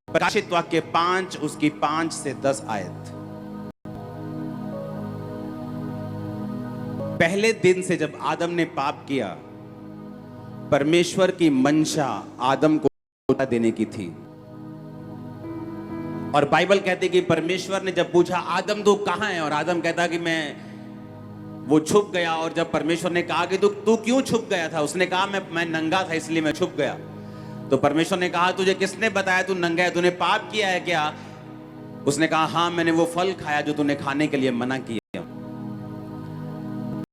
प्रकाशित वाक्य 5 उसकी 5 से 10 आयत। पहले दिन से जब आदम ने पाप किया, परमेश्वर की मंशा आदम को देने की थी। और बाइबल कहती कि परमेश्वर ने जब पूछा आदम तू कहां है, और आदम कहता कि वो छुप गया। और जब परमेश्वर ने कहा कि तू क्यों छुप गया था, उसने कहा मैं नंगा था इसलिए मैं छुप गया। तो परमेश्वर ने कहा तुझे किसने बताया तू नंगा है, तूने पाप किया है क्या? उसने कहा हाँ मैंने वो फल खाया जो तूने खाने के लिए मना किया।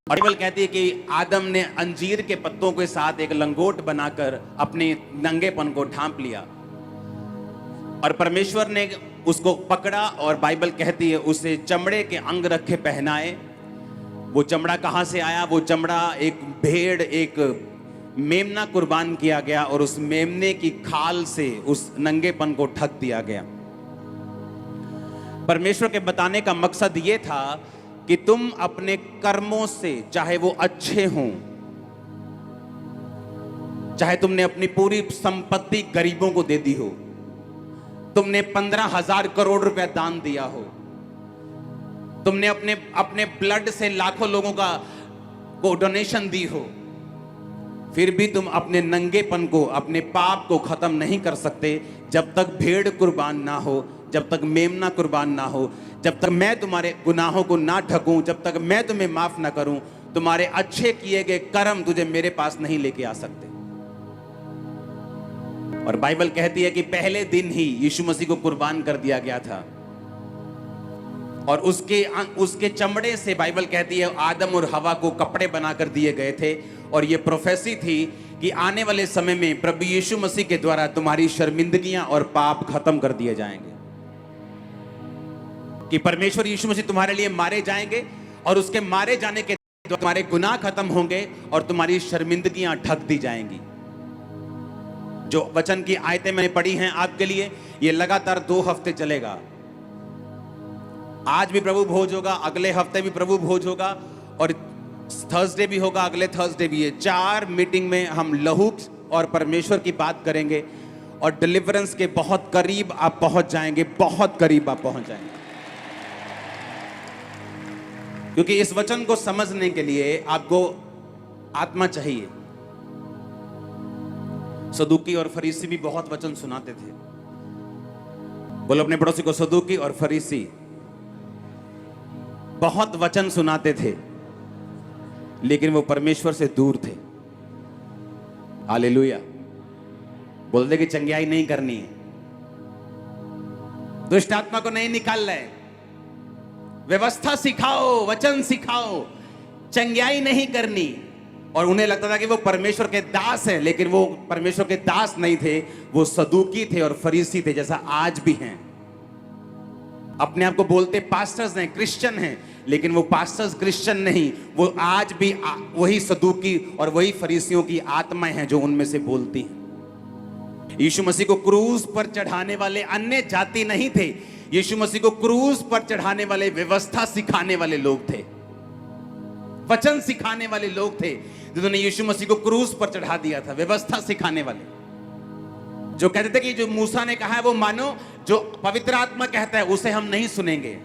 बाइबल कहती है कि आदम ने अंजीर के पत्तों के साथ एक लंगोट बनाकर अपने नंगेपन को ढांप लिया, और परमेश्वर ने उसको पकड़ा और बाइबल कहती है उसे चमड़े के अंग रखे पहनाए। वो चमड़ा कहां से आया? वो चमड़ा एक भेड़, एक मेमना कुर्बान किया गया, और उस मेमने की खाल से उस नंगेपन को ढक दिया गया। परमेश्वर के बताने का मकसद यह था कि तुम अपने कर्मों से, चाहे वो अच्छे हों, चाहे तुमने अपनी पूरी संपत्ति गरीबों को दे दी हो, तुमने 15,000 करोड़ रुपया दान दिया हो, तुमने अपने ब्लड से लाखों लोगों को डोनेशन दी हो, फिर भी तुम अपने नंगेपन को, अपने पाप को खत्म नहीं कर सकते जब तक भेड़ कुर्बान ना हो, जब तक मेमना कुर्बान ना हो, जब तक मैं तुम्हारे गुनाहों को ना ढकूं, जब तक मैं तुम्हें माफ ना करूं। तुम्हारे अच्छे किए गए कर्म तुझे मेरे पास नहीं लेके आ सकते। और बाइबल कहती है कि पहले दिन ही यीशु मसीह को कुर्बान कर दिया गया था, और उसके चमड़े से बाइबल कहती है आदम और हवा को कपड़े बनाकर दिए गए थे। और ये प्रोफेसी थी कि आने वाले समय में प्रभु यीशु मसीह के द्वारा तुम्हारी शर्मिंदगियां और पाप खत्म कर दिए जाएंगे, कि परमेश्वर यीशु मसीह तुम्हारे लिए मारे जाएंगे, और उसके मारे जाने के द्वारा तुम्हारे गुनाह खत्म होंगे और तुम्हारी शर्मिंदगियां ढक दी जाएंगी। जो वचन की आयतें मैंने पढ़ी हैं आपके लिए, ये लगातार 2 हफ्ते चलेगा। आज भी प्रभु भोज होगा, अगले हफ्ते भी प्रभु भोज होगा, और थर्सडे भी होगा, अगले थर्सडे भी है। 4 मीटिंग में हम लहू और परमेश्वर की बात करेंगे, और डिलीवरेंस के बहुत करीब आप पहुंच जाएंगे, बहुत करीब आप पहुंच जाएंगे। क्योंकि इस वचन को समझने के लिए आपको आत्मा चाहिए। सदूकी और फरीसी भी बहुत वचन सुनाते थे। बोलो अपने पड़ोसी को, सदूकी और फरीसी बहुत वचन सुनाते थे, लेकिन वो परमेश्वर से दूर थे। हालेलुया। बोल दे कि चंगियाई नहीं करनी है, दुष्ट आत्मा को नहीं निकालना है, व्यवस्था सिखाओ, वचन सिखाओ, चंगियाई नहीं करनी। और उन्हें लगता था कि वो परमेश्वर के दास हैं, लेकिन वो परमेश्वर के दास नहीं थे, वो सदूकी थे और फरीसी थे, जैसा आज भी हैं। अपने आप को बोलते पास्टर्स हैं, क्रिश्चियन हैं, लेकिन वो पास्टर्स क्रिश्चियन नहीं, वो आज भी वही सदूकी और वही फरीसियों की आत्माएं हैं जो उनमें से बोलती हैं। यीशु मसीह को क्रूस पर चढ़ाने वाले अन्य जाति नहीं थे, यीशु मसीह को क्रूस पर चढ़ाने वाले व्यवस्था सिखाने वाले लोग थे, वचन सिखाने वाले लोग थे, जिन्होंने यीशु मसीह को क्रूस पर चढ़ा दिया था। व्यवस्था सिखाने वाले जो कहते थे कि जो मूसा ने कहा है वो मानो, जो पवित्र आत्मा कहता है उसे हम नहीं सुनेंगे।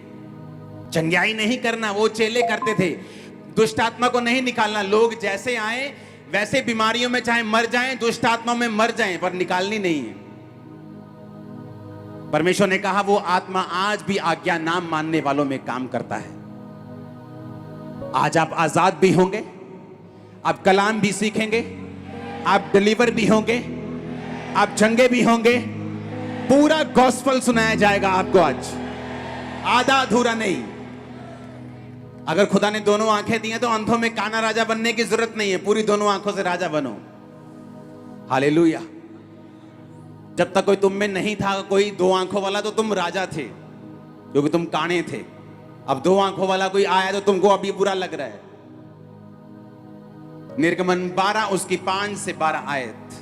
चंगियाई नहीं करना वो चेले करते थे, दुष्ट आत्मा को नहीं निकालना। लोग जैसे आए वैसे बीमारियों में चाहे मर जाएं, दुष्ट आत्मा में मर जाएं, पर निकालनी नहीं है। परमेश्वर ने कहा वो आत्मा आज भी आज्ञा नाम मानने वालों में काम करता है। आज आप आजाद भी होंगे, आप कलाम भी सीखेंगे, आप डिलीवर भी होंगे, आप चंगे भी होंगे। पूरा गॉस्पेल सुनाया जाएगा आपको आज, आधा अधूरा नहीं। अगर खुदा ने दोनों आंखें दी हैं तो अंधों में काना राजा बनने की जरूरत नहीं है, पूरी दोनों आंखों से राजा बनो। हालेलुया। जब तक कोई तुम में नहीं था कोई 2 आंखों वाला, तो तुम राजा थे क्योंकि तुम काने थे। अब 2 आंखों वाला कोई आया तो तुमको अभी बुरा लग रहा है। निर्गमन 12 उसकी 5 से 12 आयत।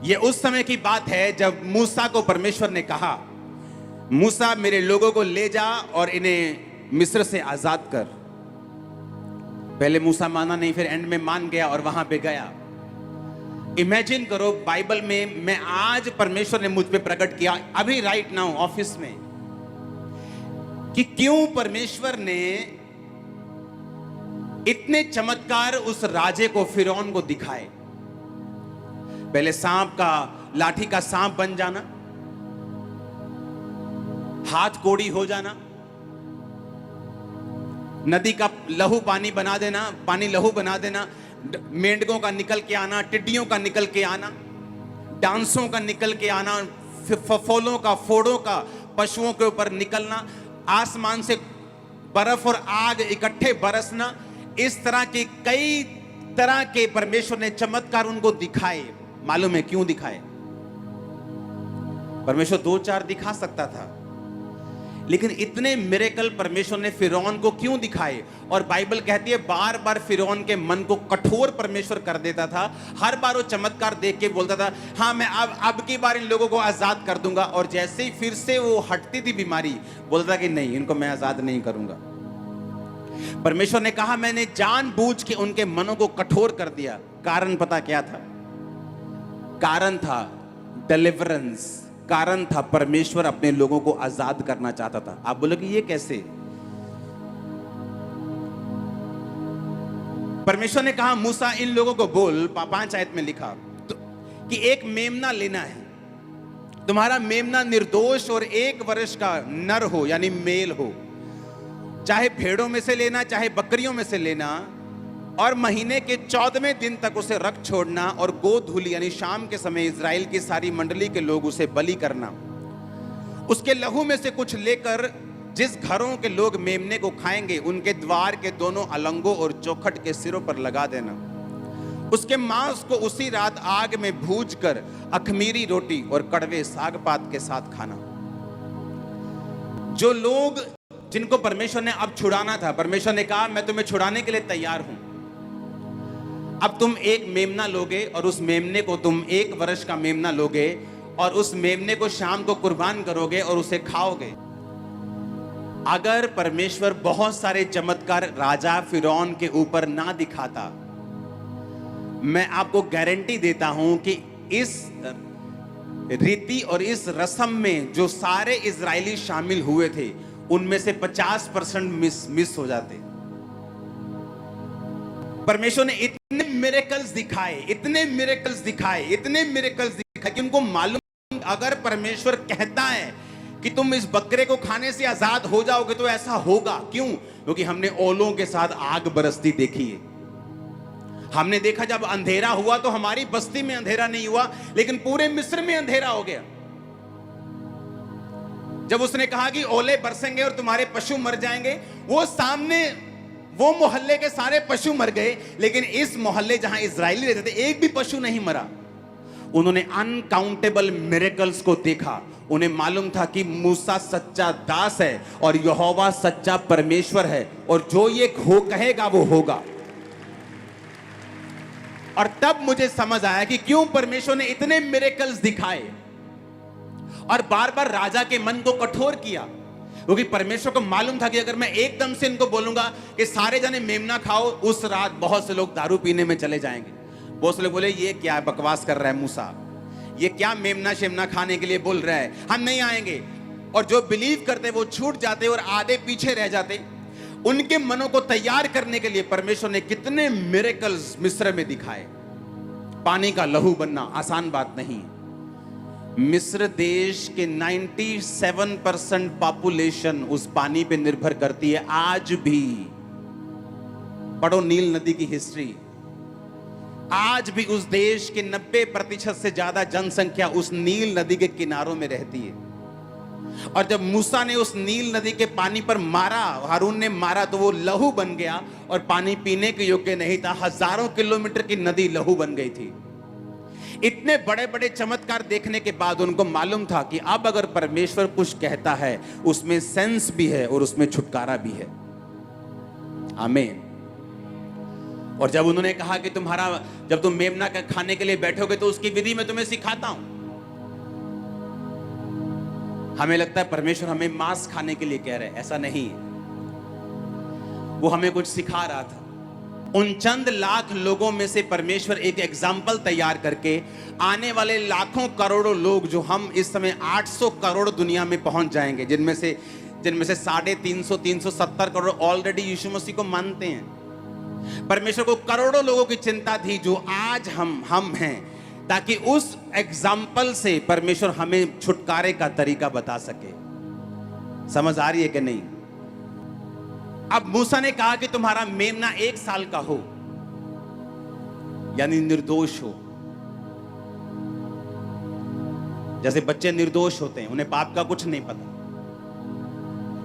यह उस समय की बात है जब मूसा को परमेश्वर ने कहा, मूसा मेरे लोगों को ले जा और इन्हें मिस्र से आजाद कर। पहले मूसा माना नहीं, फिर एंड में मान गया और वहां पे गया। इमेजिन करो, बाइबल में मैं आज परमेश्वर ने मुझ पे प्रकट किया अभी राइट नाउ ऑफिस में, कि क्यों परमेश्वर ने इतने चमत्कार उस राजे को, फिरौन को दिखाए। पहले सांप का, लाठी का सांप बन जाना, हाथ कोड़ी हो जाना, नदी का लहू पानी बना देना, पानी लहू बना देना, मेंढकों का निकल के आना, टिड्डियों का निकल के आना, डांसों का निकल के आना, फफोलों का, फोड़ों का पशुओं के ऊपर निकलना, आसमान से बर्फ और आग इकट्ठे बरसना, इस तरह के कई तरह के परमेश्वर ने चमत्कार उनको दिखाए। मालूम है क्यों दिखाए? परमेश्वर 2-4 दिखा सकता था, लेकिन इतने मिरेकल परमेश्वर ने फिरौन को क्यों दिखाए? और बाइबल कहती है बार बार फिरौन के मन को कठोर परमेश्वर कर देता था। हर बार वो चमत्कार देख के बोलता था, हाँ मैं अब की बार इन लोगों को आजाद कर दूंगा, और जैसे ही फिर से वो हटती थी बीमारी, बोलता कि नहीं, इनको मैं आजाद नहीं करूंगा। परमेश्वर ने कहा मैंने जानबूझ के उनके मनों को कठोर कर दिया। कारण पता क्या था? कारण था डिलीवरेंस, कारण था परमेश्वर अपने लोगों को आजाद करना चाहता था। आप बोलोगे ये कैसे? परमेश्वर ने कहा मूसा इन लोगों को बोल, 5 आयत में लिखा तो, कि एक मेमना लेना है, तुम्हारा मेमना निर्दोष और 1 वर्ष का नर हो, यानी मेल हो, चाहे भेड़ों में से लेना चाहे बकरियों में से लेना, और महीने के 14वें दिन तक उसे रख छोड़ना, और गोधूली यानी शाम के समय इजराइल की सारी मंडली के लोग उसे बलि करना। उसके लहू में से कुछ लेकर जिस घरों के लोग मेमने को खाएंगे उनके द्वार के दोनों अलंगों और चौखट के सिरों पर लगा देना। उसके मांस को उसी रात आग में भूनकर अखमीरी रोटी और कड़वे साग पात के साथ खाना। जो लोग जिनको परमेश्वर ने अब छुड़ाना था, परमेश्वर ने कहा मैं तुम्हें छुड़ाने के लिए तैयार हूं। अब तुम एक मेमना लोगे, और उस मेमने को तुम 1 वर्ष का मेमना लोगे, और उस मेमने को शाम को कुर्बान करोगे और उसे खाओगे। अगर परमेश्वर बहुत सारे चमत्कार राजा फिरौन के ऊपर ना दिखाता, मैं आपको गारंटी देता हूं कि इस रीति और इस रस्म में जो सारे इजरायली शामिल हुए थे उनमें से 50% मिस हो जाते। परमेश्वर ने इतने मिरेकल्स दिखाए, इतने मिरेकल्स दिखाए, इतने मिरेकल्स दिखाए कि उनको मालूम, अगर परमेश्वर कहता है कि तुम इस बकरे को खाने से आजाद हो जाओगे तो ऐसा होगा। क्यों? क्योंकि हमने ओलों के साथ आग बरसती देखी है। हमने देखा जब अंधेरा हुआ तो हमारी बस्ती में अंधेरा नहीं हुआ, लेकिन पूरे मिस्र में अंधेरा हो गया। जब उसने कहा कि ओले बरसेंगे और तुम्हारे पशु मर जाएंगे, वो सामने वो मोहल्ले के सारे पशु मर गए, लेकिन इस मोहल्ले जहां इजरायली रहते थे एक भी पशु नहीं मरा। उन्होंने अनकाउंटेबल मिरेकल्स को देखा। उन्हें मालूम था कि मूसा सच्चा दास है और यहोवा सच्चा परमेश्वर है, और जो ये कहेगा वो होगा। और तब मुझे समझ आया कि क्यों परमेश्वर ने इतने मिरेकल्स दिखाए और बार बार राजा के मन को कठोर किया। क्योंकि परमेश्वर को मालूम था कि अगर मैं एकदम से इनको बोलूंगा कि सारे जने मेमना खाओ, उस रात बहुत से लोग दारू पीने में चले जाएंगे। बहुत से लोग बोले ये क्या बकवास कर रहा है मूसा, ये क्या मेमना शेमना खाने के लिए बोल रहा है, हम नहीं आएंगे। और जो बिलीव करते वो छूट जाते और आधे पीछे रह जाते। उनके मनों को तैयार करने के लिए परमेश्वर ने कितने मिरेकल्स मिस्र में दिखाए। पानी का लहू बनना आसान बात नहीं। मिस्र देश के 97% पॉपुलेशन उस पानी पे निर्भर करती है आज भी। पढ़ो नील नदी की हिस्ट्री। आज भी उस देश के 90% से ज्यादा जनसंख्या उस नील नदी के किनारों में रहती है। और जब मूसा ने उस नील नदी के पानी पर मारा, हारून ने मारा, तो वो लहू बन गया और पानी पीने के योग्य नहीं था। हजारों किलोमीटर की नदी लहू बन गई थी। इतने बड़े बड़े चमत्कार देखने के बाद उनको मालूम था कि अब अगर परमेश्वर कुछ कहता है उसमें सेंस भी है और उसमें छुटकारा भी है। आमीन। और जब उन्होंने कहा कि जब तुम मेमना का खाने के लिए बैठोगे तो उसकी विधि मैं तुम्हें सिखाता हूं। हमें लगता है परमेश्वर हमें मांस खाने के लिए कह रहे हैं, ऐसा नहीं है। वो हमें कुछ सिखा रहा था। उन चंद लाख लोगों में से परमेश्वर एक एग्जाम्पल तैयार करके आने वाले लाखों करोड़ों लोग, जो हम इस समय 800 करोड़ दुनिया में पहुंच जाएंगे, जिनमें से 350 370 करोड़ ऑलरेडी यीशु मसीह को मानते हैं। परमेश्वर को करोड़ों लोगों की चिंता थी जो आज हम हैं, ताकि उस एग्जाम्पल से परमेश्वर हमें छुटकारे का तरीका बता सके। समझ आ रही है कि नहीं? अब मूसा ने कहा कि तुम्हारा मेमना 1 साल का हो, यानी निर्दोष हो। जैसे बच्चे निर्दोष होते हैं, उन्हें पाप का कुछ नहीं पता।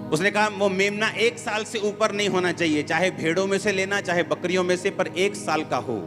उसने कहा वो मेमना 1 साल से ऊपर नहीं होना चाहिए, चाहे भेड़ों में से लेना चाहे बकरियों में से, पर 1 साल का हो।